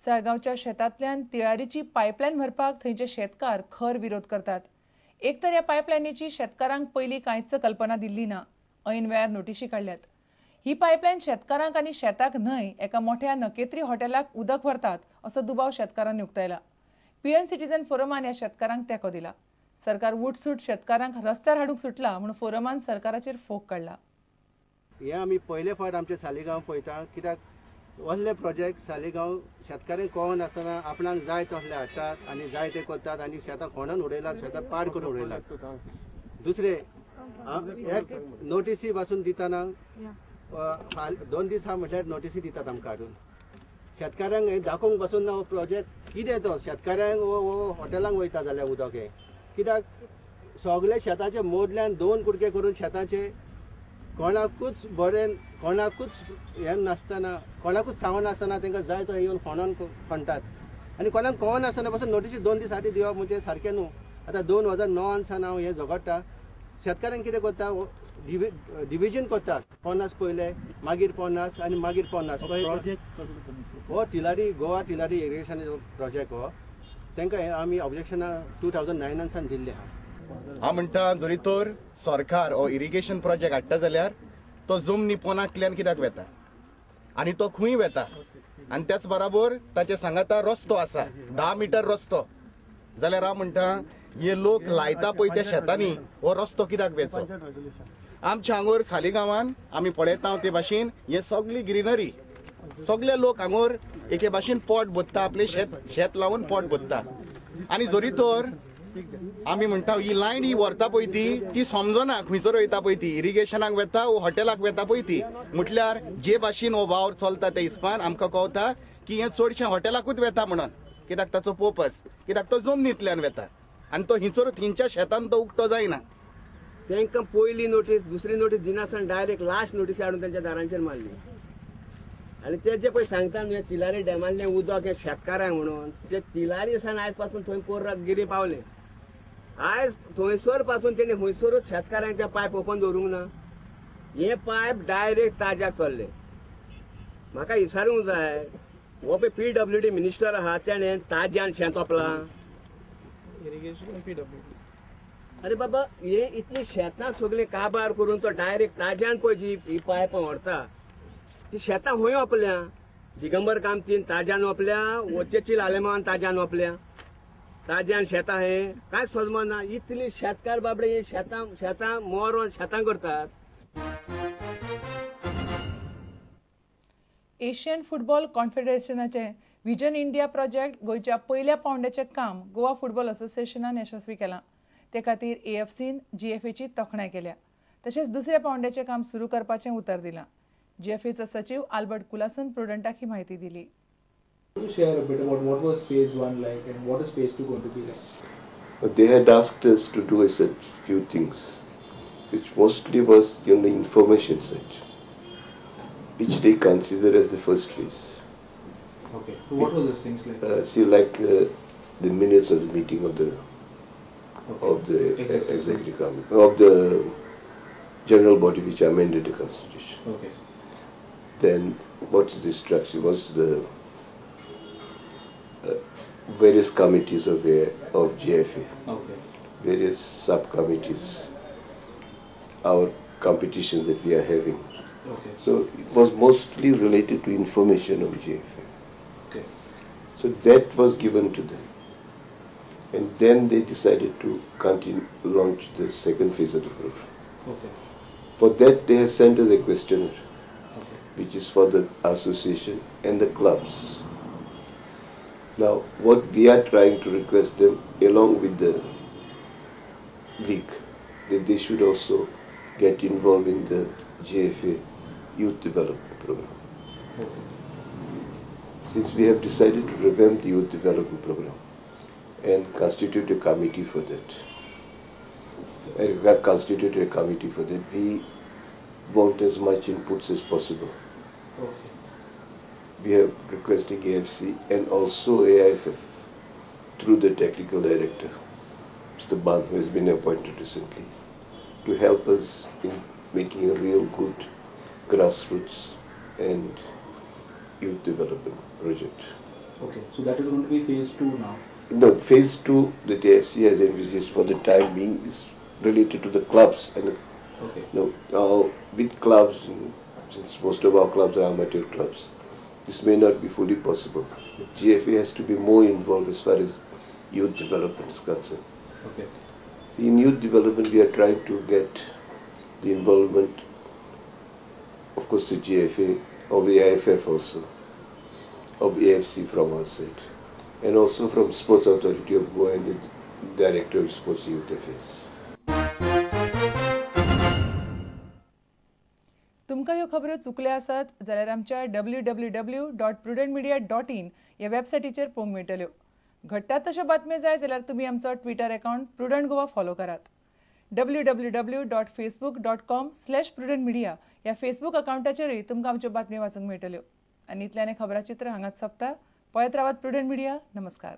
साळगावच्या शेतांतल्यान तिळारीची pipeline भरपाक थंयचे शेतकार खर विरोध करतात. एक तर ह्या पायपलायनीची शेतकारांक पयलीं कांयच कल्पना दिल्ली ना. ऐन वेळार नोटीशी काडल्यात. ही पायपलायन शेतकारांक आनी शेताक न्हय एका मोठ्या नकेत्री हॉटेलाक उदक व्हरतात असो दुबाव शेतकारांनी उक्तायला. पीएन सिटीजन फोरमान ह्या शेतकारांक तेंको दिला. सरकार उठसूट शेतकारांक रस्त्यार हाडूंक सुटला म्हूण फोरमान सरकाराचेर फोग काडला. हे आमी पयले फावट आमचे सालिगांव पळयता, कित्याक व्हडले प्रोजेक्ट सालिगांव शेतकाऱ्यांक कळोन आसतना आपणाक जाय तसले हाडटात आनी जाय ते करतात आनी शेतां खोणून उडयतात, शेतां पाड करून उडयतात. दुसरे एक नोटीसी पासून दितना 2 दीस म्हटल्यार नोटीसी दितात आमकां हाडून. शेतकाऱ्यांक हे दाखोवंक पासून ना प्रोजेक्ट कितें तो शेतकाऱ्यांक हॉटेलांक वयता जाल्यार उदक हे कित्याक सगळे शेताचे मोडल्यान 2 कुडके करून शेताचे कोणाकूच बरें कोणाकूच हें नासतना कोणाकूच सांगून नासतना तांकां जाय तो येवन फोंडोन खणटात आनी कोणाक कळोन नासतना पासून नोटीसी 2 दीस आदी दिवप म्हणजे सारकें न्हू. आतां 2009 सावन हांव हें झगडटा. शेतकाऱ्यांक कितें करता डिविजन करतात, 50 पयले मागीर 50 आनी मागीर 50. हो तिलारी गोवा तिलारी इरिगेशन प्रोजेक्ट हो तांकां आमी ऑब्जेक्शनां 2009 सावन दिल्ले आहा. हांव म्हणटा जरी तर सरकार हो इरिगेशन प्रोजेक्ट हाडटा जाल्यार तो जमनी पोनांतल्यान कित्याक वेता आनी तो खंय वेता आनी त्याच बरोबर ताचे सांगाता रस्तो आसा 10 मिटर रस्तो जाल्यार हांव म्हणटा हे लोक लायता पळय त्या शेतांनी हो रस्तो कित्याक वेचो. आमच्या हांगोर सालिगांवान आमी पळयता ते भाशेन हे सगळी ग्रीनरी सगळे लोक हांगोर एके भाशेन पोट भरता, आपले शेत लावून पोट भरता आनी जरी तर आमी म्हणटा ही लायन ही व्हरता पळय ती समजना खंयसर वयता पळय ती इरिगेशनाक वेता हॉटेलाक वेता पळय ती म्हटल्यार जे भाशेन हो वावर चलता त्या हिसपान आमकां कळटा की हें चडशें हॉटेलाकूच वेता म्हणून कित्याक ताचो पर्पज कित्याक तो जमनींतल्यान वेता आनी तो हिंचोर थिंच्या शेतान तो उक्तो जायना. तांकां पयली नोटीस दुसरी नोटीस दिनासतना डायरेक्ट लास्ट नोटीस हाडून तांच्या दारांचेर मारली आनी ते जे पळय सांगता न्हू तिलारी डॅमांतलें उदक हे शेतकारांक म्हणून ते तिलारी सावन आयज पासून थंय कोर्रागिरी पावले. आयज थंयसर पासून तेणी खंयसरूच शेतकाऱ्यांक ते पायप ओपन दवरूंक ना. हे पायप डायरेक्ट ताज्याक चल्ले. म्हाका विचारूंक जाय हो पळय PWD मिनिस्टर आहा तेणें ताज्यान शेत ओपलां. अरे बाबा हे इतली शेतां सगळी काबार करून तो डायरेक्ट ताज्यान पळय जी ही पायप व्हरता ती शेतां खंय ओपल्या. दिगंबर कामतीन ताज्यान ओपल्या, वचेची लालेमान ताज्यान ओपल्या. ताज्यान शेतां हे कांयच समजना. इतली शेतकार बाबडे हे शेतां मोर शेतां करतात. एशियन फुटबॉल कॉन्फेडरेशनाचे व्हिजन इंडिया प्रोजेक्ट गोंयच्या पयल्या पावंड्याचें काम गोवा फुटबॉल असोसिएशनान यशस्वी केलां. ते खातीर AFCन GFAची तोखणाय केल्या. तशेंच दुसऱ्या पावंड्याचें काम सुरू करपाचें उतर दिलां. GFAचो सचिव आल्बर्ट कुलासन प्रुडंटाक ही म्हायती दिली. To share a bit about what was phase 1 like and what is phase 2 going to be like? They had asked us to do a few things, which mostly was on the information side, which they consider as the first phase. Okay, so what were those things like? See, like the minutes of the meeting of the executive committee, of the general body which amended the constitution. Okay. Then what is the structure? What's the various committees of GFA, Okay. various subcommittees, our competitions that we are having. Okay. So it was mostly related to information on GFA. Okay. So that was given to them. And then they decided to launch the second phase of the program. Okay. For that they have sent us a questionnaire, Okay. which is for the association and the clubs. Now, what we are trying to request them, along with the league, that they should also get involved in the GFA Youth Development Program. Okay. Since we have decided to revamp the Youth Development Program and constitute a committee for that, we have constituted a committee for that, we want as much inputs as possible. Okay. We are requesting AFC and also AIFF through the technical director, Mr. Ban, who has been appointed recently, to help us in making a real good grassroots and youth development project. Okay, so that is going to be phase 2 now. The phase 2 that AFC has envisaged for the time being is related to the clubs. And Okay. now with clubs, since most of our clubs are amateur clubs, this may not be fully possible. GFA has to be more involved as far as youth development is concerned. Okay. See, in youth development, we are trying to get the involvement, of course, the GFA, of the AFF also, of AFC from our side, and also from Sports Authority of Goa and the Director of Sports Youth Affairs. तुमकां ह्यो खबरो चुकल्यो आसात जाल्यार आमच्या www.prudentmedia.in ह्या वेबसायटीचेर पळोवंक मेळटल्यो. घडटात तश्यो बातम्यो जाय जाल्यार तुमी आमचो Twitter account Prudent Goa follow करात. www.facebook.com/prudentmedia ह्या फेसबूक अकाउंटाचेरय तुमकां आमच्यो बातम्यो वाचूंक मेळटल्यो. आनी इतल्यान खबराचित्र हांगाच सोंपता. पळयत रावात प्रुडंट मिडिया. नमस्कार.